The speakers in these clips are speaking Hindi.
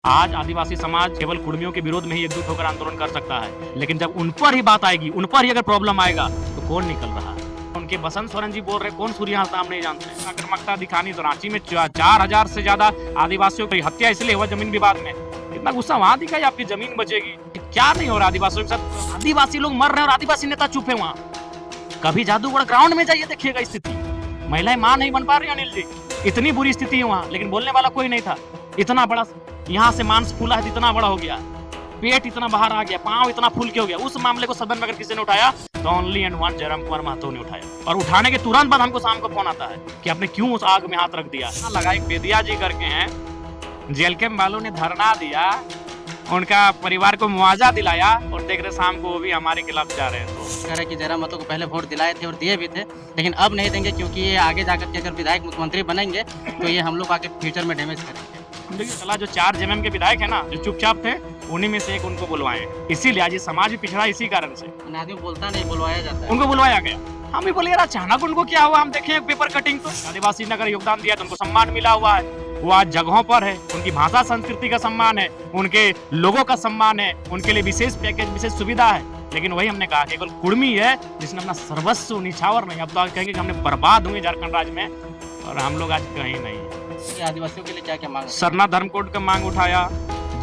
आज आदिवासी समाज केवल कुर्मियों के विरोध में ही एकजुट होकर आंदोलन कर सकता है, लेकिन जब उन पर ही बात आएगी, उन पर ही अगर प्रॉब्लम आएगा, तो कौन निकल रहा है? उनके बसंत सोरेन जी बोल रहे, कौन सूर्यहाल नाम नहीं जानते हैं? आक्रामकता दिखानी तो रांची में 4000 से ज्यादा आदिवासियों की हत्या इसलिए हुआ जमीन विवाद में। इतना गुस्सा वहां दिखाई आपकी जमीन बचेगी। क्या नहीं हो रहा आदिवासियों के साथ? आदिवासी लोग मर रहे हैं और आदिवासी नेता चुप है वहां। कभी जादूगढ़ ग्राउंड में जाइए, देखिएगा स्थिति। महिलाएं मां नहीं बन पा रही अनिल जी, इतनी बुरी स्थिति है वहां, लेकिन बोलने वाला कोई नहीं था। इतना बड़ा यहाँ से मांस फूला है, इतना बड़ा हो गया, पेट इतना बाहर आ गया, पांव इतना फूल के हो गया। उस मामले को सदन में अगर किसी ने उठाया तो only and one Jairam Kumar Mahato ने उठाया, और उठाने के तुरंत बाद हमको शाम को फोन आता है कि आपने क्यों उस आग में हाथ रख दिया। लगा एक बेदिया जी करके हैं, जेएलके वालों ने धरना दिया, उनका परिवार को मुआवजा दिलाया, और देख रहे शाम को वो भी हमारे खिलाफ जा रहे हैं। तो कह रहे कि जयराम महतो को पहले वोट दिलाए थे और दिए भी थे, लेकिन अब नहीं देंगे क्योंकि ये आगे जाकर के अगर विधायक मुख्यमंत्री बनेंगे तो ये हम लोग आके फ्यूचर में डैमेज करेंगे। देखिए सलाह जो 4 जेएमएम के विधायक है ना, जो चुपचाप थे, उन्हीं में से एक उनको बुलवाए, इसीलिए आज ये समाज भी पिछड़ा इसी कारण से आदमी बोलता नहीं, बुलवाया जाता है। उनको बुलवाया गया। हम भी बोले यार अचानक उनको क्या हुआ, हम देखें पेपर कटिंग तो आदिवासी ने अगर योगदान दिया तो उनको सम्मान मिला हुआ है, वो आज जगहों पर है, उनकी भाषा संस्कृति का सम्मान है, उनके लोगों का सम्मान है, उनके लिए विशेष पैकेज विशेष सुविधा है। लेकिन वही हमने कहा केवल कुर्मी है जिसने अपना सर्वस्व निछावर नहीं, अब तो आज कहेंगे कि हमने बर्बाद हुए झारखंड राज्य में, और हम लोग आज कहीं नहीं। कि आदिवासियों के लिए क्या क्या मांग है? सरना धर्म कोड का मांग उठाया,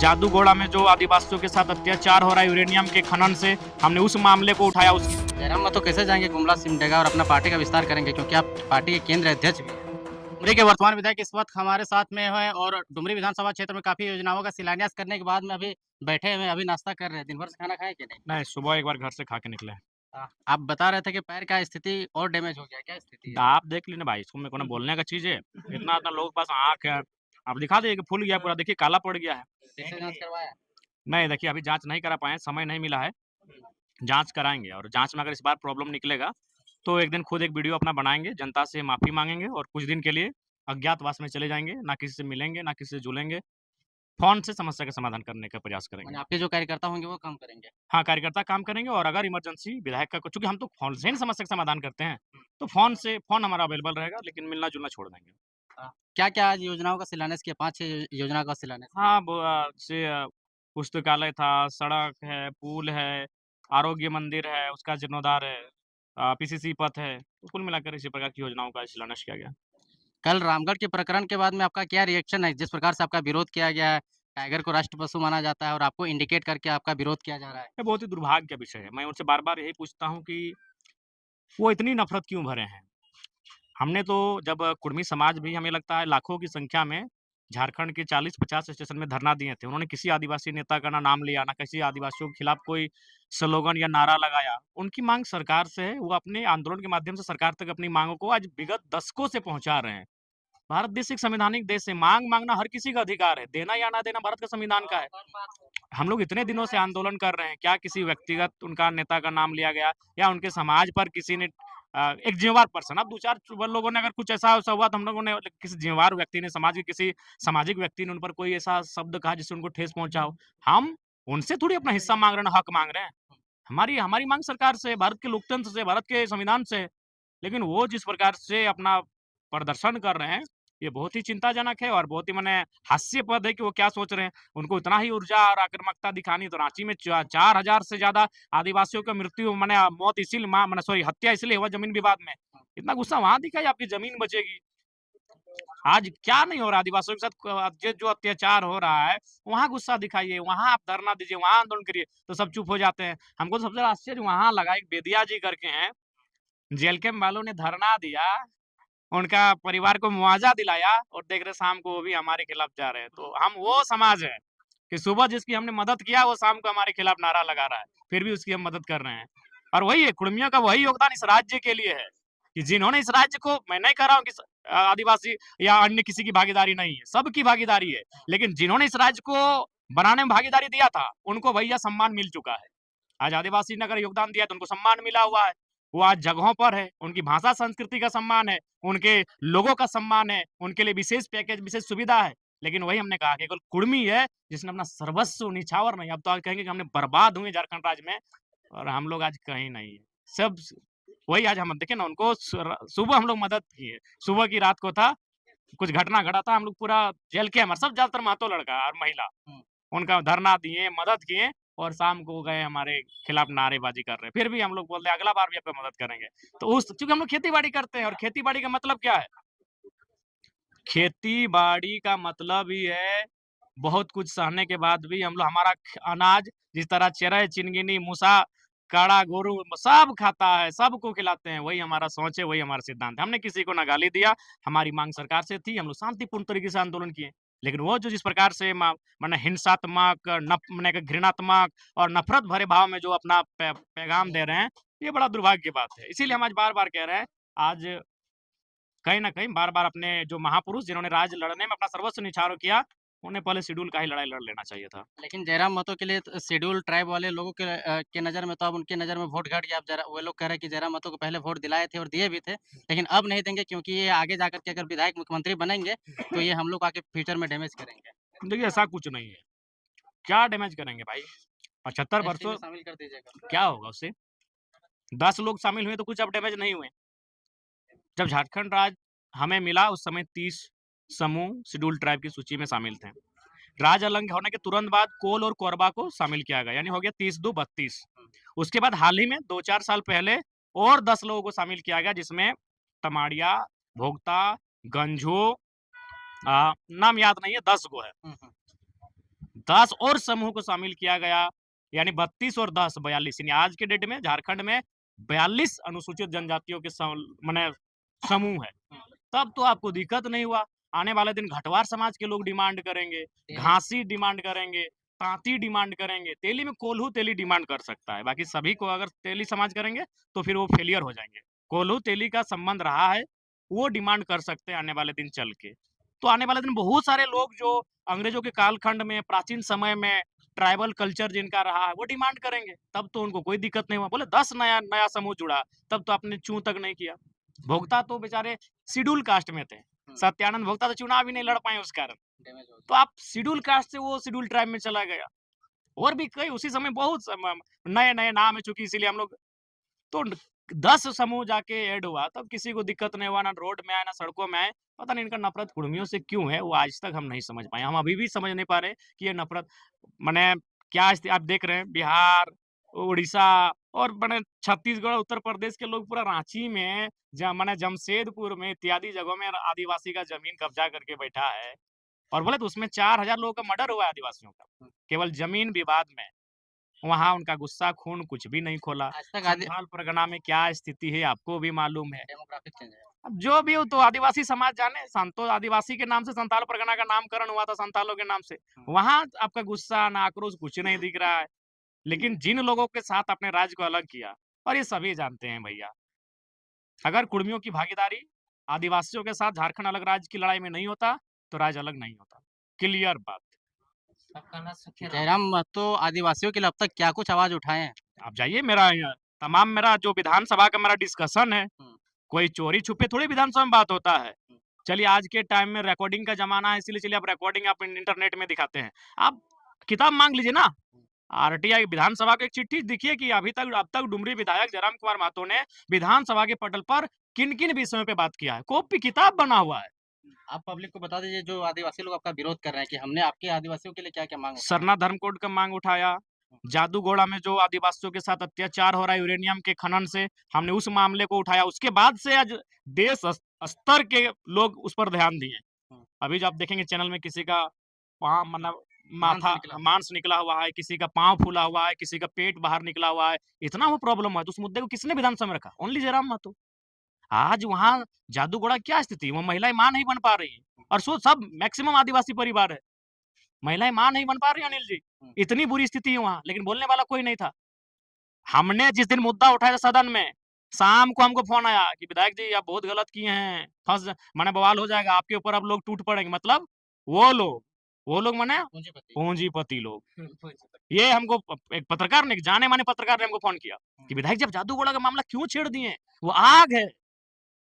जादूगोड़ा में जो आदिवासियों के साथ अत्याचार हो रहा है यूरेनियम के खनन से, हमने उस मामले को उठाया। जयराम महतो कैसे जाएंगे गुमला सिमडेगा और अपना पार्टी का विस्तार करेंगे, क्योंकि आप पार्टी के केंद्र अध्यक्ष भी हैं। डुमरी के वर्तमान विधायक इस वक्त हमारे साथ में हैं और डुमरी विधानसभा क्षेत्र में काफी योजनाओं का शिलान्यास करने के बाद में अभी बैठे हुए, अभी नाश्ता कर रहे हैं। दिन भर से खाना खाए कि नहीं? नहीं, सुबह एक बार घर से खा के निकले। आप बता रहे थे कि पैर का स्थिति और डैमेज हो गया, क्या स्थिति है? आप देख लेना भाई, इसको मेरे को ना बोलने का चीज है। इतना इतना लोगों के पास आंख है, आप दिखा दीजिए कि फूल गया पूरा, देखिए काला पड़ गया है। कैसे जांच करवाया? नहीं देखिए अभी जांच नहीं करा पाए, समय नहीं मिला है, जांच कराएंगे, और जांच में अगर इस बार प्रॉब्लम निकलेगा तो एक दिन खुद एक वीडियो अपना बनाएंगे, जनता से माफी मांगेंगे, और कुछ दिन के लिए अज्ञातवास में चले जाएंगे, ना किसी से मिलेंगे ना किसी से जुलेंगे, फोन से समस्या का समाधान करने का प्रयास करेंगे। मैंने आपके जो कार्यकर्ता होंगे वो काम करेंगे। हाँ, कार्यकर्ता काम करेंगे, और अगर इमरजेंसी विधायक का चूँकि हम तो फ़ोन से ही समस्या का समाधान करते हैं, तो फ़ोन हमारा अवेलेबल रहेगा, लेकिन मिलना-जुलना छोड़ देंगे। क्या-क्या आज योजनाओं का शिलान्यास किया? 5-6 योजना का शिलान्यास किया। हाँ, पुस्तकालय था, सड़क है, पुल है, आरोग्य मंदिर है, उसका जीर्णोद्धार है, पीसीसी पथ है, तो कुल मिलाकर इसी प्रकार की योजनाओं का शिलान्यास किया गया। कल रामगढ़ के प्रकरण के बाद में आपका क्या रिएक्शन है? जिस प्रकार से आपका विरोध किया गया है, टाइगर को राष्ट्र पशु माना जाता है और आपको इंडिकेट करके आपका विरोध किया जा रहा है। ये बहुत ही दुर्भाग्य का विषय है। मैं उनसे बार-बार यही पूछता हूँ कि वो इतनी नफ़रत क्यों भरे हैं? हमने तो जब कुर्मी समाज भी हमें लगता है लाखों की संख्या में झारखंड के 40-50 स्टेशन में धरना दिए थे। उन्होंने किसी आदिवासी नेता का ना नाम लिया, ना किसी आदिवासियों के खिलाफ कोई स्लोगन या नारा लगाया। उनकी माँग सरकार से है, वो अपने आंदोलन के माध्यम से सरकार तक अपनी माँगों को आज विगत दशकों से पहुँचा रहे हैं। भारत देश एक संवैधानिक देश है, माँग माँगना हर किसी का अधिकार है, देना या ना देना भारत का संविधान का है। हम लोग इतने दिनों से आंदोलन कर रहे हैं, क्या किसी व्यक्तिगत उनका नेता का नाम लिया गया, या उनके समाज पर किसी ने एक जिम्मेवार पर्सन, अब 2-4 लोगों ने अगर कुछ ऐसा हुआ तो हम लोगों ने किसी जिम्मेवार व्यक्ति ने, समाज के किसी सामाजिक व्यक्ति ने उन पर कोई ऐसा शब्द कहा जिससे उनको ठेस पहुँचा हो। हम उनसे थोड़ी अपना हिस्सा माँग रहे हैं, हक माँग रहे हैं। हमारी हमारी माँग सरकार से है, भारत के लोकतंत्र से, भारत के संविधान से है। लेकिन वो जिस प्रकार से अपना प्रदर्शन कर रहे हैं, ये बहुत ही चिंताजनक है, और बहुत ही माने हास्यास्पद है कि वो क्या सोच रहे हैं। उनको इतना ही ऊर्जा और आक्रामकता दिखानी तो रांची में 4000 से ज़्यादा आदिवासियों की मृत्यु माने मौत इसीलिए माने सॉरी हत्या इसलिए हुआ जमीन विवाद में। इतना गुस्सा वहाँ दिखाई आपकी जमीन बचेगी। आज क्या नहीं हो रहा आदिवासियों के साथ, जो जो अत्याचार हो रहा है, वहाँ गुस्सा दिखाइए, वहाँ आप धरना दीजिए, वहाँ आंदोलन करिए, तो सब चुप हो जाते हैं। हमको तो सबसे ज़्यादा आश्चर्य वहाँ लगा, एक बेदिया जी करके हैं, जेएलके वालों ने धरना दिया, उनका परिवार को मुआवजा दिलाया, और देख रहे शाम को वो भी हमारे खिलाफ जा रहे हैं। तो हम वो समाज है कि सुबह जिसकी हमने मदद किया वो शाम को हमारे खिलाफ नारा लगा रहा है, फिर भी उसकी हम मदद कर रहे हैं। और वही है, कुर्मियों का वही योगदान इस राज्य के लिए है कि जिन्होंने इस राज्य को, मैं नहीं कह रहा हूँ कि आदिवासी या अन्य किसी की भागीदारी नहीं है, सबकी भागीदारी है, लेकिन जिन्होंने इस राज्य को बनाने में भागीदारी दिया था, उनको भैया सम्मान मिल चुका है। आज आदिवासी ने अगर योगदान दिया तो उनको सम्मान मिला हुआ है, वो आज जगहों पर है, उनकी भाषा संस्कृति का सम्मान है, उनके लोगों का सम्मान है, उनके लिए विशेष पैकेज विशेष सुविधा है। लेकिन वही हमने कहा केवल कुर्मी है जिसने अपना सर्वस्व निछावर नहीं, अब तो आज कहेंगे कि हमने बर्बाद हुए झारखंड राज्य में, और हम लोग आज कहीं नहीं है। सब वही आज हम देखे ना, उनको सुबह हम लोग मदद किए, सुबह की रात को था, कुछ घटना घटा था, हम लोग पूरा जेल के हमारे सब ज़्यादातर महतो लड़का और महिला, हुँ। उनका धरना दिए, मदद किए और शाम को गए हमारे खिलाफ नारेबाज़ी कर रहे हैं। फिर भी हम लोग बोलते हैं अगला बार भी आपकी मदद करेंगे। तो उस चूँकि हम लोग खेती-बाड़ी करते हैं और खेती-बाड़ी का मतलब क्या है? खेती-बाड़ी का मतलब ही है, बहुत कुछ सहने के बाद भी हम लोग हमारा अनाज जिस तरह चिरई, चिनगिनी, मूसा, काड़ा, गोरू सब खाता है, सबको खिलाते हैं। वही हमारा सोच है, वही हमारा सिद्धांत है। हमने किसी को ना गाली दिया, हमारी माँग सरकार से थी, हम लोग शांतिपूर्ण तरीके से आंदोलन किए। लेकिन वो जो जिस प्रकार से माने हिंसात्मक, माने कि घृणात्मक और नफ़रत भरे भाव में जो अपना पैगाम दे रहे हैं, ये बड़ा दुर्भाग्य की बात है। इसीलिए हम आज बार-बार कह रहे हैं, आज कहीं न कहीं बार-बार अपने जो महापुरुष जिन्होंने राज्य लड़ने में अपना सर्वस्व न्यौछावर किया, उन्हें पहले शेड्यूल का ही लड़ाई लड़ लेना चाहिए था। लेकिन जयराम महतो के लिए तो शेड्यूल ट्राइब वाले लोगों के नज़र में तो अब उनकी नज़र में वोट घट गया। अब जरा वो लोग कह रहे हैं कि जयराम महतो को पहले वोट दिलाए थे और दिए भी थे, लेकिन अब नहीं देंगे क्योंकि ये आगे जाकर के अगर विधायक मुख्यमंत्री बनेंगे, तो ये हम लोग को आगे फ्यूचर में डैमेज करेंगे। देखिए ऐसा कुछ नहीं है, क्या डैमेज करेंगे भाई? 75 एसटी में वर्षों शामिल कर दीजिएगा। क्या होगा उससे? 10 लोग शामिल हुए तो कुछ अब डैमेज नहीं हुए। जब झारखंड राज्य हमें मिला उस समय 30 समूह शेड्यूल ट्राइब की सूची में शामिल थे। राज्य अलग होने के तुरंत बाद कोल और कोरबा को शामिल किया गया, यानी हो गया 30 दो 32। उसके बाद हाल ही में 2-4 साल पहले और 10 लोगों को शामिल किया गया जिसमें तमाड़िया, भोगता, गंझू नाम याद नहीं है 10 गो है। हुँ, हुँ। 10 और समूह को शामिल किया गया, यानी 32 और 10 42, यानी आज के डेट में झारखंड में 42 अनुसूचित जनजातियों के माने समूह है। हुँ, तब तो आपको दिक्कत नहीं हुआ। आने वाले दिन घटवार समाज के लोग डिमांड करेंगे, तेली घासी डिमांड करेंगे, तांती डिमांड करेंगे, तेली में कोल्हू तेली डिमांड कर सकता है। बाकी सभी को अगर तेली समाज करेंगे तो फिर वो फेलियर हो जाएँगे। कोल्हू तेली का संबंध रहा है, वो डिमांड कर सकते हैं आने वाले दिन चल के। तो आने वाले दिन बहुत सारे लोग जो अंग्रेजों के कालखंड में, प्राचीन समय में ट्राइबल कल्चर जिनका रहा है, वो डिमांड करेंगे। तब तो उनको कोई दिक्कत नहीं हुआ। बोले 10 नया नया समूह जुड़ा, तब तो आपने चूँ तक नहीं किया। भोक्ता तो बेचारे शेड्यूल कास्ट में थे। हुँ, सत्यानंद भोक्ता तो चुनाव ही नहीं लड़ पाए उस कारण। डैमेज हो तो आप शेड्यूल कास्ट से वो शेड्यूल ट्राइब में चला गया। और भी कई उसी समय बहुत नए-नए नाम है चूँकि इसीलिए हम लोग तो 10 समूह जाके ऐड हुआ, तब किसी को दिक्कत नहीं हुआ, ना रोड में आए, ना सड़कों में आए। पता नहीं इनका नफ़रत कुर्मियों से क्यों है, वो आज तक हम नहीं समझ पाए। हम अभी भी समझ नहीं पा रहे कि ये नफ़रत माने क्या आप देख रहे हैं बिहार, उड़ीसा और माने छत्तीसगढ़, उत्तर प्रदेश के लोग पूरा रांची में माने जमशेदपुर में इत्यादि जगहों में आदिवासी का ज़मीन कब्ज़ा करके बैठा है। और बोले तो उसमें 4000 लोगों का मर्डर हुआ है आदिवासियों का, हुँ। केवल ज़मीन विवाद में। वहाँ उनका गुस्सा खून कुछ भी नहीं खोला। आज तक आदि संथाल परगना में क्या स्थिति है आपको भी मालूम है। डेमोग्राफिक चेंज है। अब जो भी हो तो आदिवासी समाज जाने, संतो आदिवासी के नाम से संथाल परगना का नामकरण हुआ था संथालों के नाम से। हुँ, वहाँ आपका गुस्सा ना आक्रोश कुछ नहीं दिख रहा है। लेकिन जिन लोगों के साथ अपने राज्य को अलग किया और ये सभी जानते हैं भैया, अगर कुर्मियों की भागीदारी आदिवासियों के साथ झारखंड अलग राज्य की लड़ाई में नहीं होता, तो राज्य अलग नहीं होता। क्लियर बात। जयराम महतो आदिवासियों के लिए अब तक क्या कुछ आवाज़ उठाए हैं? आप जाइए मेरा जो विधानसभा का मेरा डिस्कशन है, हुँ, कोई चोरी-छुपे थोड़ी विधानसभा में बात होता है। हुँ, चलिए आज के टाइम में रिकॉर्डिंग का ज़माना है इसीलिए चलिए आप रिकॉर्डिंग आप इंटरनेट में दिखाते हैं। आप किताब माँग लीजिए ना। आरटीआई विधानसभा की एक चिट्ठी दिखिए कि अब तक डुमरी विधायक जयराम कुमार महतो ने विधानसभा के पटल पर किन-किन विषयों पे बात किया है। कॉपी किताब बना हुआ है। आप पब्लिक को बता दीजिए जो आदिवासी लोग आपका विरोध कर रहे हैं कि हमने आपके आदिवासियों के लिए क्या-क्या माँग उठाई है? सरना धर्म कोड का माँग उठाया। जादूगोड़ा में जो आदिवासियों के साथ अत्याचार हो रहा है यूरेनियम के खनन से, हमने उस मामले को उठाया। उसके बाद से आज देश स्तर के लोग उस पर ध्यान दिए। हुँ, अभी जो आप देखेंगे चैनल में किसी का पाँव मतलब मांस माथा निकला। मांस निकला हुआ है, किसी का पाँव फूला हुआ है, किसी का पेट बाहर निकला हुआ है। इतना वो प्रॉब्लम है तो उस मुद्दे को किसने विधानसभा में रखा? ओनली जयराम महतो। आज वहाँ जादूगोड़ा की क्या स्थिति है? वो महिलाएँ माँ नहीं बन पा रही हैं और सो सब मैक्सिमम आदिवासी परिवार है। महिलाएँ माँ नहीं बन पा रही हैं अनिल जी। हुँ, इतनी बुरी स्थिति है वहाँ, लेकिन बोलने वाला कोई नहीं था। हमने जिस दिन मुद्दा उठाया था सदन में, शाम को हमको फ़ोन आया कि विधायक जी आप बहुत गलत किए हैं, माने बवाल हो जाएगा, आपके ऊपर अब लोग टूट पड़ेंगे। मतलब वो लोग माने पूंजीपति। पूंजीपति लोग। पूंजीपति। ये हमको एक पत्रकार ने, एक जाने-माने पत्रकार ने हमको फ़ोन किया हुँ, कि विधायक जी आप जादूगोड़ा का मामला क्यों छेड़ दिए? वो आग है,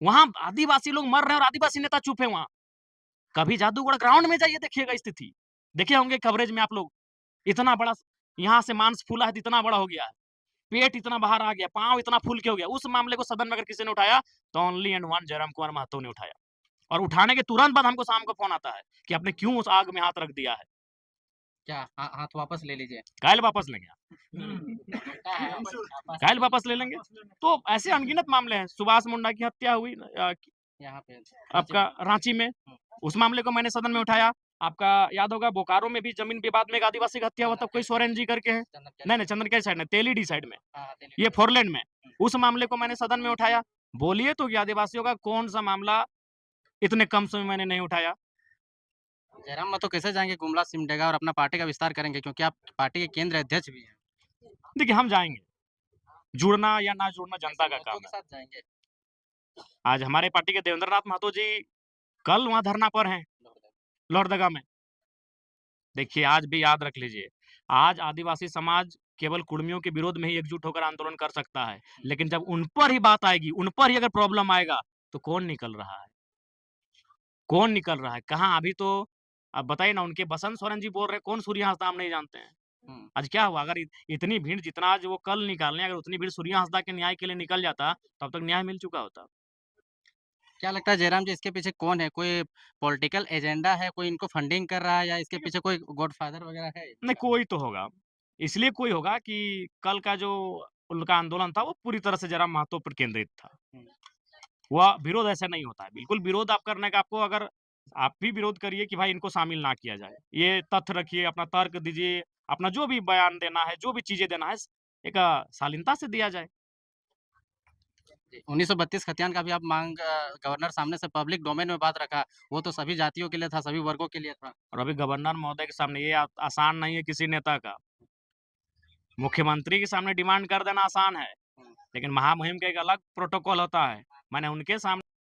वहाँ आदिवासी लोग मर रहे हैं और आदिवासी नेता चुप है वहाँ। कभी जादूगढ़ ग्राउंड में जाइए देखिएगा स्थिति। देखे होंगे कवरेज में आप लोग, इतना बड़ा यहाँ से मांस फूला है तो इतना बड़ा हो गया है। पेट इतना बाहर आ गया, पाँव इतना फूल के हो गया। उस मामले को सदन में अगर किसी ने उठाया तो only and one Jairam Kumar Mahato ने उठाया। और उठाने के तुरंत बाद हमको शाम को फ़ोन आता है कि आपने क्यों उस आग में हाथ रख दिया है? क्या हाथ वापस ले लीजिए। काल्हि वापस लेंगे आप, क्या है वापस काल्हि वापस ले लेंगे। तो ऐसे अनगिनत मामले हैं। सुभाष मुंडा की हत्या हुई यहाँ पे आपका रांची में, उस मामले को मैंने सदन में उठाया। आपका याद होगा बोकारो में भी ज़मीन विवाद में एक आदिवासी की हत्या हुआ था, कोई सोरेन जी करके हैं। नहीं, चंदनकेरी साइड में, तेलीडी साइड में, ये फोरलेन में। उस मामले को मैंने सदन में उठाया। बोलिए तो कि आदिवासियों का कौन-सा मामला इतने कम समय में मैंने नहीं उठाया? जयराम महतो कैसे जाएँगे गुमला सिमडेगा और अपना पार्टी का विस्तार करेंगे? क्योंकि आप पार्टी के केंद्र अध्यक्ष भी हैं। देखिए, हम जाएँगे। जुड़ना या ना जुड़ना जनता का महतो काम के है। साथ जाएँगे। आज हमारे पार्टी के देवेंद्र नाथ महतो जी कल वहाँ धरना पर हैं, लोहरदगा में। देखिए, आज भी याद रख लीजिए, आज आदिवासी समाज केवल कुर्मियों के विरोध में ही एकजुट होकर आंदोलन कर सकता है। लेकिन जब उन पर ही बात आएगी, उन पर ही अगर प्रॉब्लम आएगा, तो कौन निकल रहा है? कौन निकल रहा है? कहाँ अभी तो आप बताइए ना, उनके बसंत सोरेन जी बोल रहे हैं, कौन सूर्य हँसदा हम नहीं जानते हैं। हुँ। आज क्या हुआ? अगर इतनी भीड़ जितना आज वो कल निकालने, अगर उतनी भीड़ सूर्य हँसदा के न्याय के लिए निकल जाता, तब तक न्याय मिल चुका होता। क्या लगता है जयराम जी इसके पीछे कौन है? कोई पॉलिटिकल एजेंडा है, कोई इनको फंडिंग कर रहा है या इसके पीछे कोई गॉडफादर वगैरह है नहीं, इनका? कोई तो होगा। इसलिए कोई होगा कि कल का जो उनका आंदोलन था, वो पूरी तरह से जयराम महतो पर केंद्रित था। हुँ। वह विरोध ऐसे नहीं होता है। बिल्कुल विरोध आप करने का, आपको अगर आप भी विरोध करिए कि भाई इनको शामिल ना किया जाए। ये तथ्य रखिए, अपना तर्क दीजिए, अपना जो भी बयान देना है, जो भी चीज़ें देना है, एक शालीनता से दिया जाए। जी, 1932 खतियान का भी आप माँग गवर्नर सामने से पब्लिक डोमेन में बात रखा, वो तो सभी जातियों के लिए था, सभी वर्गों के लिए था। और अभी गवर्नर महोदय के सामने ये आसान नहीं है किसी नेता का। मुख्यमंत्री के सामने डिमांड कर देना आसान है, हुँ। लेकिन महामहिम का एक अलग प्रोटोकॉल होता है। मैंने उनके सामने